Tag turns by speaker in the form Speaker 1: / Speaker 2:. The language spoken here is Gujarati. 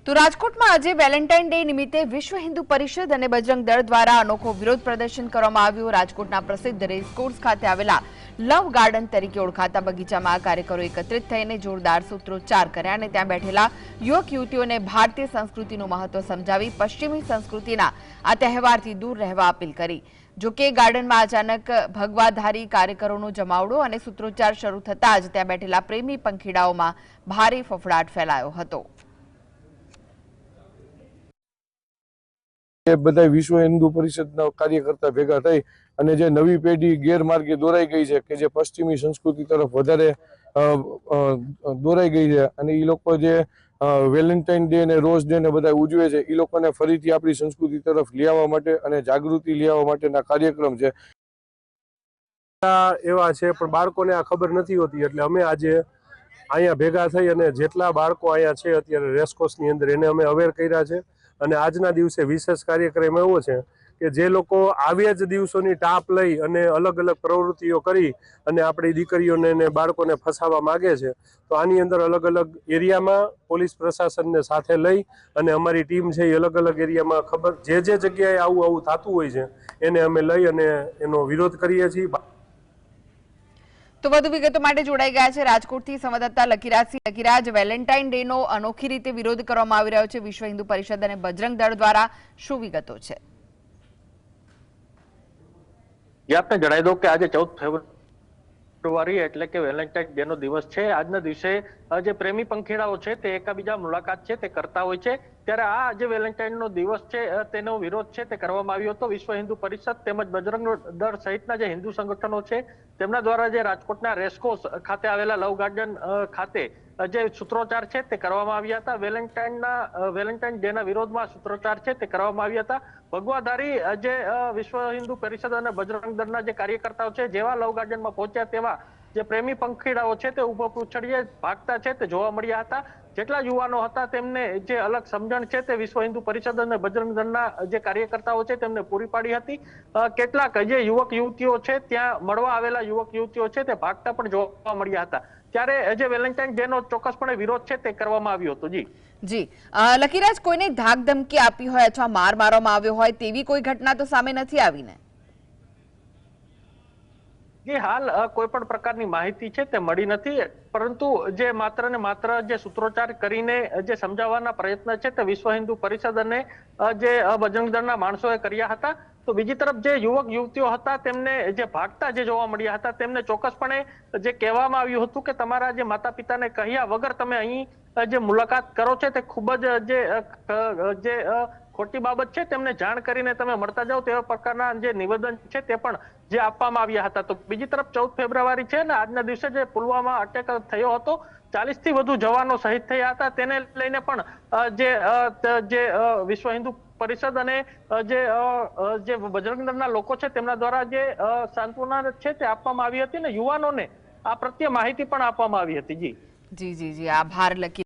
Speaker 1: તો રાજકોટમાં આજે વેલેન્ટાઇન ડે નિમિત્તે વિશ્વ હિન્દુ પરિષદ અને બજરંગ દળ દ્વારા અનોખો વિરોધ પ્રદર્શન કરવામાં આવ્યું। રાજકોટના પ્રસિદ્ધ રેસકોર્સ ખાતે આવેલા લવ ગાર્ડન તરીકે ઓળખાતા બગીચામાં કાર્યકરો એકત્રિત થઈને જોરદાર સૂત્રોચ્ચાર કર્યા અને ત્યાં બેઠેલા યુવક યુવતીઓને ભારતીય સંસ્કૃતિનું મહત્વ સમજાવી પશ્ચિમી સંસ્કૃતિના આ તહેવારથી દૂર રહેવા અપીલ કરી। જો કે ગાર્ડનમાં અચાનક ભગવાધારી કાર્યકરોનો જમાવડો અને સૂત્રોચ્ચાર શરૂ થતાં જ ત્યાં બેઠેલા પ્રેમી પંખીડાઓમાં ભારે ફફડાટ ફેલાયો હતો।
Speaker 2: બધા વિશ્વ હિન્દુ પરિષદના કાર્યકર્તા ભેગા થઈ અને જે નવી પેઢી ગેરમાર્ગે દોરાઈ ગઈ છે કે જે પશ્ચિમી સંસ્કૃતિ તરફ વધારે દોરાઈ ગઈ છે અને એ લોકો જે વેલેન્ટાઇન ડે અને રોઝ ડે ને બધા ઉજવે છે એ લોકોને ફરીથી આપણી સંસ્કૃતિ તરફ લઈ આવવા માટે અને જાગૃતિ લઈ આવવા માટેના કાર્યક્રમ છે એવા છે, પણ બાળકોને આ ખબર નથી હોતી। એટલે અમે આજે અહીંયા ભેગા થઈ અને જેટલા બાળકો અહીંયા છે અત્યારે રેસકોર્સની અંદર એને અમે અવેર કર્યા છે અને આજના દિવસે વિશેષ કાર્યક્રમ એવો છે કે જે લોકો આવ્યા જ દિવસોની ટાપ લઈ અને અલગ અલગ પ્રવૃત્તિઓ કરી અને આપણી દીકરીઓને અને બાળકોને ફસાવવા માગે છે, તો આની અંદર અલગ અલગ એરિયામાં પોલીસ પ્રશાસનને સાથે લઈ અને અમારી ટીમ છે એ અલગ અલગ એરિયામાં ખબર જે જગ્યાએ આવું થતું હોય છે એને અમે લઈ અને એનો વિરોધ કરીએ છીએ।
Speaker 1: તો વધુ વિગતો માટે જોડાઈ ગયા છે રાજકોટથી સંવાદદાતા લકીરાજસિંહ। લકીરાજ, વેલેન્ટાઇન ડે નો અનોખી રીતે વિરોધ કરવામાં આવી રહ્યો છે વિશ્વ હિન્દુ પરિષદ અને બજરંગ દળ દ્વારા, શું વિગતો છે?
Speaker 3: આપને જણાવી દઉં કે આજે 14 ફેબ્રુઆરી એટલે કે વેલેન્ટાઇન ડે નો દિવસ છે। આજના દિવસે જે પ્રેમી પંખીડાઓ છે તે એકબીજા મુલાકાત છે તે કરતા હોય છે, ત્યારે આ જે વેલેન્ટાઇન નો દિવસ છે તેનો વિરોધ છે તે કરવામાં આવ્યો હતો। વિશ્વ હિન્દુ પરિષદ તેમજ બજરંગ દળ સહિતના જે હિન્દુ સંગઠનો છે તેમના દ્વારા જે રાજકોટના રેસકોર્સ ખાતે આવેલા લવ ગાર્ડન ખાતે જે સૂત્રોચ્ચાર છે તે કરવામાં આવ્યા હતા। વેલેન્ટાઇન ડે ના વિરોધમાં સૂત્રોચ્ચાર છે તે કરવામાં આવ્યા હતા। ભગવાધારી જે વિશ્વ હિન્દુ પરિષદ અને બજરંગ દળના જે કાર્યકર્તાઓ છે જેવા લવ ગાર્ડનમાં પહોંચ્યા તેવા જે પ્રેમી પંખીડાઓ છે તે ઉભો પૂછડીએ ભાગતા છે તે જોવા મળ્યા હતા। જેટલા યુવાનો હતા તેમને જે અલગ સમજણ છે તે વિશ્વ હિન્દુ પરિષદ અને બજરંગ દળના જે કાર્યકર્તાઓ છે તેમને પૂરી પાડી હતી। કેટલાક જે યુવક યુવતીઓ છે ત્યાં મળવા આવેલા યુવક યુવતીઓ છે તે ભાગતા પણ જોવા મળ્યા હતા, ત્યારે જે વેલેન્ટાઇન ડે નો ચોક્કસપણે વિરોધ છે તે કરવામાં આવ્યો હતો।
Speaker 1: જી લકીરાજ, કોઈને ધાક ધમકી આપી હોય અથવા માર મારવામાં આવ્યો હોય તેવી કોઈ ઘટના તો સામે નથી આવી ને?
Speaker 3: જે હાલ કોઈ પણ પ્રકારની માહિતી છે તે મળી નથી, પરંતુ જે માત્ર ને માત્ર જે સૂત્રોચ્ચાર કરીને જે સમજાવવાના પ્રયત્ન છે તે વિશ્વ હિન્દુ પરિષદ અને જે બજરંગ દળના માણસોએ કર્યા હતા। તો બીજી તરફ જે યુવક યુવતીઓ હતા તેમને જે ભાગતા જે જોવા મળ્યા હતા તેમને ચોક્કસપણે જે કહેવામાં આવ્યું હતું કે તમારા જે માતા પિતાને કહ્યા વગર તમે અહીં જે મુલાકાત કરો છો તે ખૂબ જ જે ખોટી બાબત છે તેમને જાણ કરીને તમે મળતા જાઓ તેવા પ્રકારના જે નિવેદન છે તે પણ જે આપવામાં આવ્યા હતા। તો બીજી તરફ 14 ફેબ્રુઆરી છે ને આજના દિવસે જે પુલવામા અટેક થયો હતો, 40 થી વધુ જવાનો શહીદ થયા હતા, તેને લઈને પણ જે વિશ્વ હિન્દુ પરિષદ અને જે બજરંગ દળના લોકો છે તેમના દ્વારા જે સાંત્વના છે તે આપવામાં આવી હતી ને યુવાનોને આ પ્રત્યે માહિતી પણ આપવામાં આવી હતી।
Speaker 1: જી, આભાર લકી।